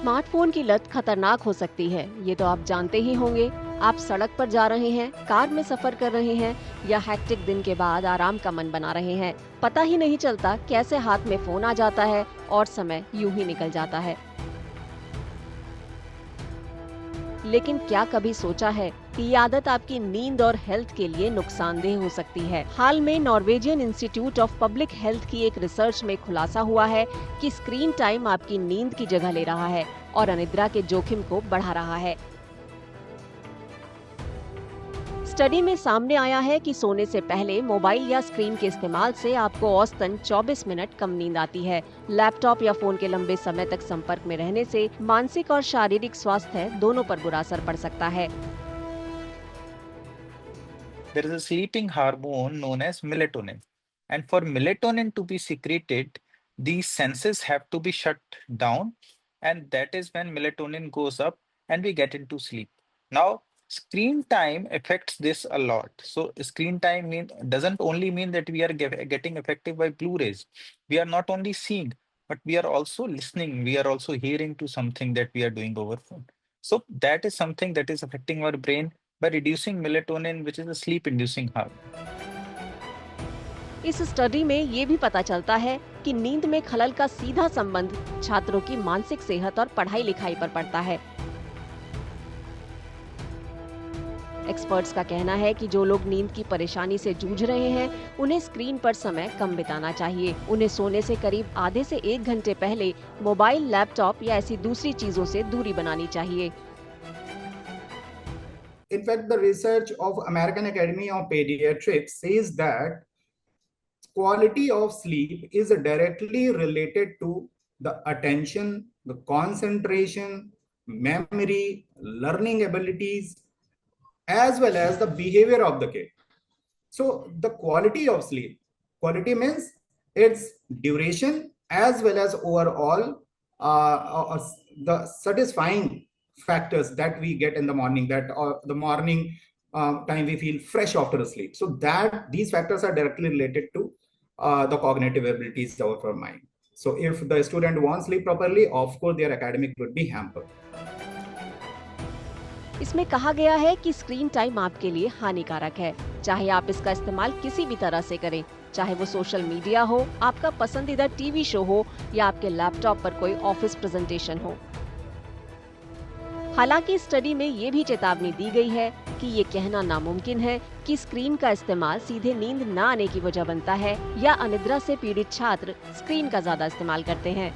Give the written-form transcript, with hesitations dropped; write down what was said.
Smartphone की लत खतरनाक हो सकती है, ये तो आप जानते ही होंगे। आप सड़क पर जा रहे हैं, कार में सफर कर रहे हैं या हेक्टिक दिन के बाद आराम का मन बना रहे हैं, पता ही नहीं चलता कैसे हाथ में फोन आ जाता है और समय यूं ही निकल जाता है। लेकिन क्या कभी सोचा है कि ये आदत आपकी नींद और हेल्थ के लिए नुकसानदेह हो सकती है? हाल में Norwegian institute of public health की एक रिसर्च में खुलासा हुआ है कि स्क्रीन टाइम आपकी नींद की जगह ले रहा है और अनिद्रा के जोखिम को बढ़ा रहा है। स्टडी में सामने आया है कि सोने से पहले मोबाइल या स्क्रीन के इस्तेमाल से आपको औसतन 24 मिनट कम नींद आती है। लैपटॉप या फोन के लंबे समय तक संपर्क में रहने से मानसिक और शारीरिक स्वास्थ्य दोनों पर बुरा असर पड़ सकता है। There is a sleeping hormone known as melatonin. And for melatonin to be secreted, these senses have to be shut down. And that is when melatonin goes up and we get into sleep. Now, screen time affects this a lot. So, screen time doesn't only mean that we are getting affected by blue rays. We are not only seeing, but we are also listening. We are also hearing to something that we are doing over phone. So, that is something that is affecting our brain by reducing melatonin, which is a sleep inducing hormone. इस study में ये भी पता चलता है कि नींद में खलल का सीधा संबंध छात्रों की मानसिक सेहत और पढ़ाई लिखाई पर पड़ता है। एक्सपर्ट्स का कहना है कि जो लोग नींद की परेशानी से जूझ रहे हैं, उन्हें स्क्रीन पर समय कम बिताना चाहिए। उन्हें सोने से करीब आधे से 1 घंटे पहले मोबाइल, लैपटॉप या ऐसी दूसरी चीजों से दूरी बनानी चाहिए। In fact, the research of American Academy of Pediatrics says that quality of sleep is directly related to the attention, the concentration, memory, learning abilities, as well as the behavior of the kid. So the quality of sleep, quality means its duration as well as overall the satisfying factors that we get in the morning, that the morning time we feel fresh after the sleep. So that these factors are directly related to the cognitive abilities of our mind. So if the student won't sleep properly, of course their academic would be hampered. इसमें कहा गया है कि screen time आपके लिए हानिकारक है, चाहे आप इसका इस्तेमाल किसी भी तरह से करें, चाहे वो सोशल मीडिया हो, आपका पसंदीदा टीवी शो हो या आपके लैपटॉप पर कोई ऑफिस प्रेजेंटेशन हो। हालांकि स्टडी में ये भी चेतावनी दी गई है कि ये कहना नामुमकिन है कि स्क्रीन का इस्तेमाल सीधे नींद न आने की वजह बनता है या अनिद्रा से पीड़ित छात्र स्क्रीन का ज्यादा इस्तेमाल करते हैं।